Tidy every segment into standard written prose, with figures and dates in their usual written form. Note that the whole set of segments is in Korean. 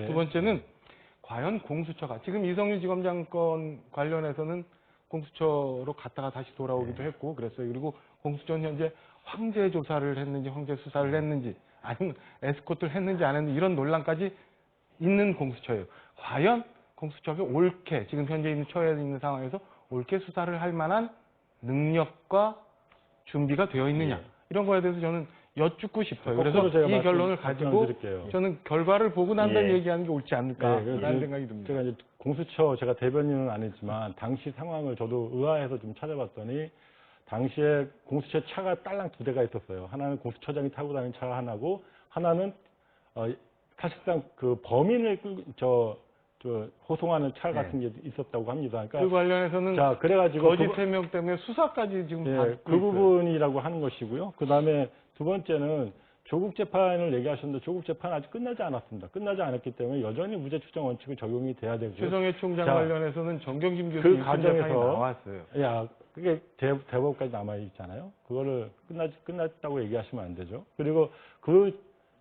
두 번째는 과연 공수처가 지금 이성유 지검장 건 관련해서는 공수처로 갔다가 다시 돌아오기도 했고 그랬어요. 그리고 공수처는 현재 황제 조사를 했는지 황제 수사를 했는지 아니면 에스코트를 했는지 안 했는지 이런 논란까지 있는 공수처예요. 과연 공수처가 옳게 지금 현재 있는 처해 있는 상황에서 옳게 수사를 할 만한 능력과 준비가 되어 있느냐 이런 거에 대해서 저는 여쭙고 싶어요. 그래서 이 결론을 가지고 저는 결과를 보고 난 다음에 얘기하는 게 옳지 않을까라는 생각이 듭니다. 제가 이제 공수처 제가 대변인은 아니지만 당시 상황을 저도 의아해서 좀 찾아봤더니 당시에 공수처 차가 딸랑 두 대가 있었어요. 하나는 공수처장이 타고 다니는 차 하나고 하나는 사실상 그 범인을 호송하는 차 같은 게 있었다고 합니다. 그러니까 그 관련해서는 자, 그래가지고 거짓 해명 때문에 수사까지 지금 받고 그 부분이라고 하는 것이고요. 그 다음에 두 번째는 조국 재판을 얘기하셨는데 조국 재판 아직 끝나지 않았습니다. 끝나지 않았기 때문에 여전히 무죄 추정 원칙이 적용이 돼야 되고요. 최성해 총장 관련해서는 정경심 교수님 그 과정에서 나왔어요. 그게 대법까지 남아 있잖아요. 그거를 끝났다고 얘기하시면 안 되죠. 그리고 그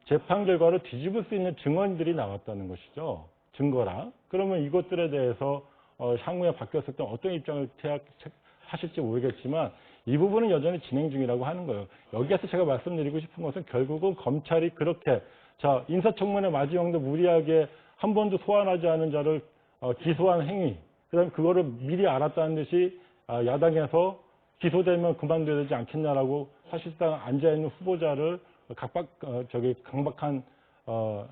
재판 결과를 뒤집을 수 있는 증언들이 나왔다는 것이죠. 증거라. 그러면 이것들에 대해서 향후에 바뀌었을 때 어떤 입장을 하실지 모르겠지만 이 부분은 여전히 진행 중이라고 하는 거예요. 여기에서 제가 말씀드리고 싶은 것은 결국은 검찰이 그렇게 인사청문회 마지막도 무리하게 한 번도 소환하지 않은 자를 기소한 행위, 그다음에 그거를 미리 알았다는 듯이 야당에서 기소되면 그만둬야 되지 않겠냐라고 사실상 앉아있는 후보자를 강박한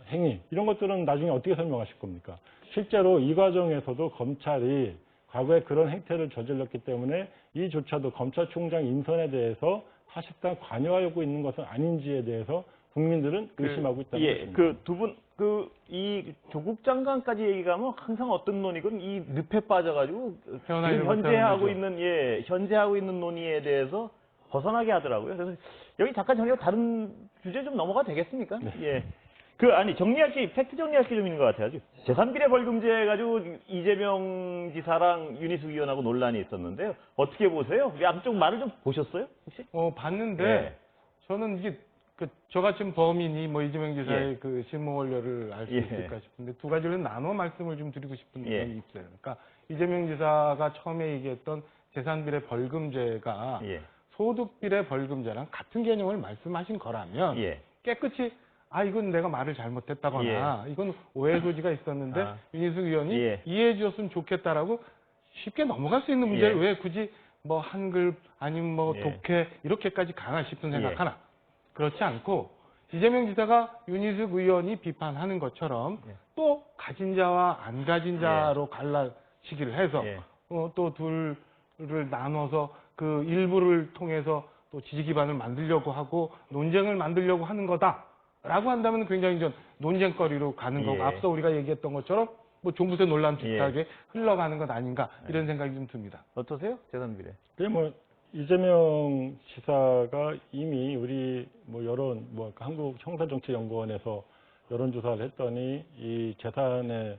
행위, 이런 것들은 나중에 어떻게 설명하실 겁니까? 실제로 이 과정에서도 검찰이 과거에 그런 행태를 저질렀기 때문에 이조차도 검찰총장 인선에 대해서 사실상 관여하고 있는 것은 아닌지에 대해서 국민들은 의심하고 있다는 것입니다. 그 두 분, 이 조국 장관까지 얘기하면 항상 어떤 논의건 이 늪에 빠져가지고 현재 하고 있는 논의에 대해서 벗어나게 하더라고요. 그래서 여기 잠깐 정리하고 다른 주제 좀 넘어가 되겠습니까? 네. 정리할 게, 팩트 정리할 게 좀 있는 것 같아요. 재산비례 벌금제 가지고 이재명 지사랑 윤희숙 의원하고 논란이 있었는데요. 어떻게 보세요? 양쪽 말을 좀 보셨어요? 혹시? 봤는데, 저는 이게, 저 같은 범인이 이재명 지사의 그 실무 원료를 알 수 있을까 싶은데, 두 가지를 나눠 말씀을 좀 드리고 싶은 점이 있어요. 그러니까, 이재명 지사가 처음에 얘기했던 재산비례 벌금제가 소득비례 벌금제랑 같은 개념을 말씀하신 거라면, 깨끗이 이건 내가 말을 잘못했다거나 이건 오해 소지가 있었는데 윤희숙 의원이 이해해 주셨으면 좋겠다라고 쉽게 넘어갈 수 있는 문제를 왜 굳이 한글 아니면 독해 이렇게까지 가나 싶은 생각하나. 그렇지 않고 이재명 지사가 윤희숙 의원이 비판하는 것처럼 또 가진 자와 안 가진 자로 갈라치기를 해서 또 둘을 나눠서 그 일부를 통해서 또 지지 기반을 만들려고 하고 논쟁을 만들려고 하는 거다. 라고 한다면 굉장히 좀 논쟁거리로 가는 거고 앞서 우리가 얘기했던 것처럼 종부세 논란 비슷하게 흘러가는 것 아닌가 이런 생각이 좀 듭니다. 어떠세요? 재산비례. 이재명 지사가 이미 우리 한국 형사정치연구원에서 여론조사를 했더니 이 재산의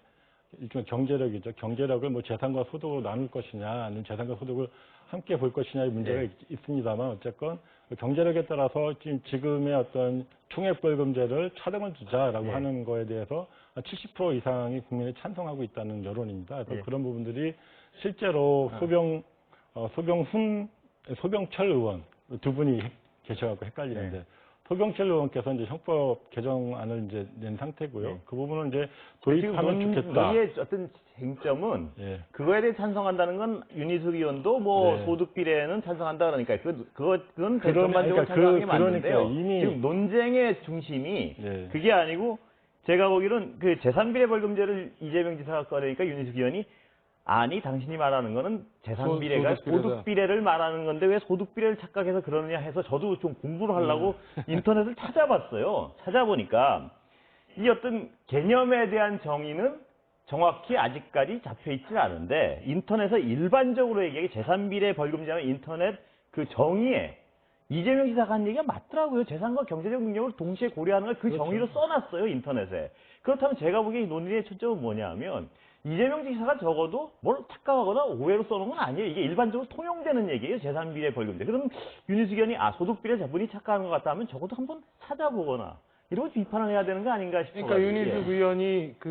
일종의 경제력이죠. 경제력을 재산과 소득으로 나눌 것이냐 아니면 재산과 소득을 함께 볼 것이냐의 문제가 있습니다만 어쨌건 경제력에 따라서 지금의 어떤 총액벌금제를 차등을 두자라고 하는 거에 대해서 70% 이상이 국민이 찬성하고 있다는 여론입니다. 그래서 그런 부분들이 실제로 소병철 의원 두 분이 계셔갖고 헷갈리는데 소병철 의원께서 이제 형법 개정안을 이제 낸 상태고요. 그 부분은 이제 도입하면 좋겠다. 논의의 어떤 쟁점은 그거에 대해 찬성한다는 건 윤희숙 의원도 소득 비례는 찬성한다 그러니까 그건 전반적으로 찬성하는 게 맞는데요. 지금 논쟁의 중심이 그게 아니고 제가 보기로는 그 재산비례 벌금제를 이재명 지사가 꺼내니까 윤희숙 의원이 아니 당신이 말하는 거는 재산비례가 소득비례를 말하는 건데 왜 소득비례를 착각해서 그러느냐 해서 저도 좀 공부를 하려고 인터넷을 찾아봤어요. 찾아보니까 이 어떤 개념에 대한 정의는 정확히 아직까지 잡혀있지 않은데 인터넷에 일반적으로 얘기하기 재산비례 벌금제는 인터넷 그 정의에 이재명 지사가 한 얘기가 맞더라고요. 재산과 경제적 능력을 동시에 고려하는 걸 그 정의로 써놨어요. 인터넷에. 그렇다면 제가 보기에 이 논의의 초점은 뭐냐면 이재명 지사가 적어도 뭘 착각하거나 오해로 써놓은 건 아니에요. 이게 일반적으로 통용되는 얘기예요. 재산비례 벌금제. 그럼 윤희숙 의원이 소득비례 저분이 착각하는 것 같다 하면 적어도 한번 찾아보거나 이런 거 비판을 해야 되는 거 아닌가 싶어요. 그러니까 윤희숙 의원이 그